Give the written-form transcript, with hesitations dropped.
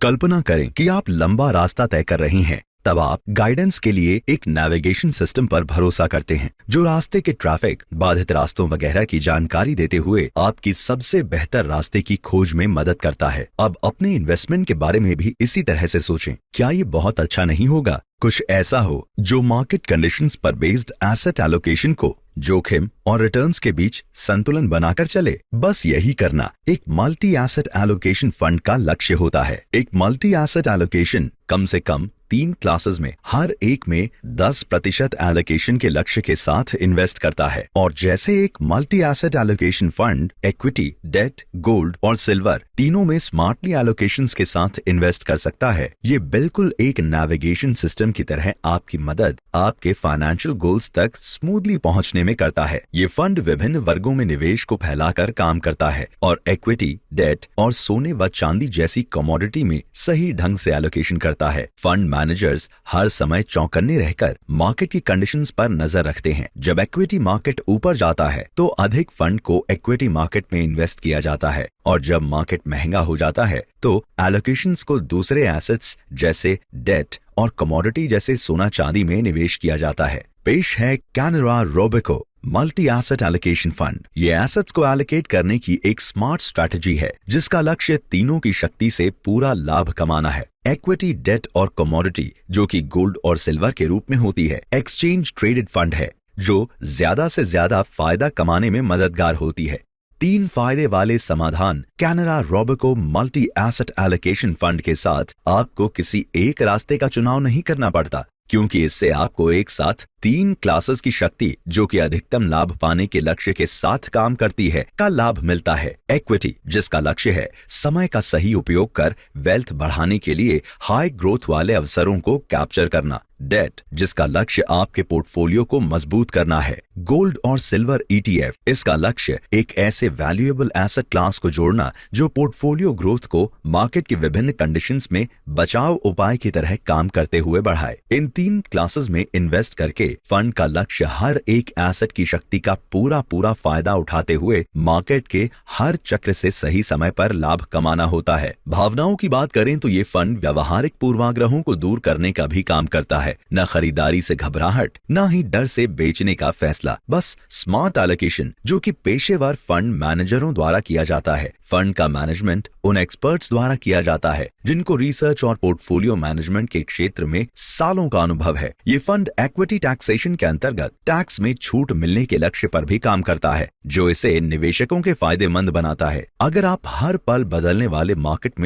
कल्पना करें कि आप लंबा रास्ता तय कर रही हैं। तब आप गाइडेंस के लिए एक नेविगेशन सिस्टम पर भरोसा करते हैं, जो रास्ते के ट्रैफिक, बाधित रास्तों वगैरह की जानकारी देते हुए आपकी सबसे बेहतर रास्ते की खोज में मदद करता है। अब अपने इन्वेस्टमेंट के बारे में भी इसी तरह से सोचें। क्या ये बहुत अच्छा नहीं होगा? कुछ ऐसा हो जो मार्केट कंडीशंस पर बेस्ड एसेट एलोकेशन को जोखिम और रिटर्न्स के बीच संतुलन बनाकर चले। बस यही करना एक मल्टी एसेट एलोकेशन फंड का लक्ष्य होता है। एक मल्टी एसेट एलोकेशन कम से कम 3 क्लासेस में हर एक में 10% एलोकेशन के लक्ष्य के साथ इन्वेस्ट करता है। और जैसे एक multi asset allocation fund equity, debt, gold और सिल्वर तीनों में स्मार्टली एलोकेशंस के साथ इन्वेस्ट कर सकता है, ये बिल्कुल एक नेविगेशन सिस्टम की तरह आपकी मदद आपके फाइनेंशियल गोल्स तक स्मूथली पहुंचने में करता है। ये फंड विभिन्न वर्गों में निवेश को फैलाकर काम करता है और इक्विटी, डेट और सोने व चांदी जैसी कमोडिटी में सही ढंग से एलोकेशन करता है। फंड मैनेजर्स हर समय चौकन्ने रहकर मार्केट की कंडीशंस पर नजर रखते हैं। जब इक्विटी मार्केट ऊपर जाता है तो अधिक फंड को इक्विटी मार्केट में इन्वेस्ट किया जाता है और जब मार्केट महंगा हो जाता है तो एलोकेशंस को दूसरे एसेट्स जैसे डेट और कमोडिटी जैसे सोना चांदी में निवेश किया जाता है। पेश है Canara Robeco multi asset allocation fund. ये एसेट्स को एलोकेट करने की एक स्मार्ट स्ट्रैटेजी है जिसका लक्ष्य तीनों की शक्ति से पूरा लाभ कमाना है। इक्विटी, डेट और कमोडिटी जो कि गोल्ड और सिल्वर के रूप में होती है। एक्सचेंज ट्रेडेड फंड है जो ज्यादा से ज्यादा फायदा कमाने में मददगार होती है। 3 फायदे वाले समाधान Canara Robeco multi asset allocation fund के साथ आपको किसी एक रास्ते का चुनाव नहीं करना पड़ता, क्योंकि इससे आपको एक साथ 3 क्लासेस की शक्ति जो कि अधिकतम लाभ पाने के लक्ष्य के साथ काम करती है का लाभ मिलता है। इक्विटी जिसका लक्ष्य है समय का सही उपयोग कर वेल्थ बढ़ाने के लिए हाई ग्रोथ वाले अवसरों को कैप्चर करना। डेट जिसका लक्ष्य आपके पोर्टफोलियो को मजबूत करना है। गोल्ड और सिल्वर ETF इसका लक्ष्य एक ऐसे वैल्यूएबल एसेट क्लास को जोड़ना जो पोर्टफोलियो ग्रोथ को मार्केट की विभिन्न कंडीशंस में बचाव उपाय की तरह काम करते हुए बढ़ाए। इन 3 क्लासेस में इन्वेस्ट करके फंड का लक्ष्य हर एक एसेट की शक्ति का पूरा फायदा उठाते हुए मार्केट के हर चक्र से सही समय पर लाभ कमाना होता है। भावनाओं की बात करें तो ये फंड व्यवहारिक पूर्वाग्रहों को दूर करने का भी काम करता है। न खरीदारी से घबराहट, न ही डर से बेचने का फैसला, बस स्मार्ट एलोकेशन जो कि पेशेवर फंड मैनेजरों द्वारा किया जाता है। फंड का मैनेजमेंट उन एक्सपर्ट्स द्वारा किया जाता है जिनको रिसर्च और पोर्टफोलियो मैनेजमेंट के क्षेत्र में सालों का अनुभव है। ये फंड इक्विटी टैक्सेशन के अंतर्गत टैक्स में छूट मिलने के लक्ष्य पर भी काम करता है, जो इसे निवेशकों के फायदेमंद बनाता है। अगर आप हर पल बदलने वाले मार्केट में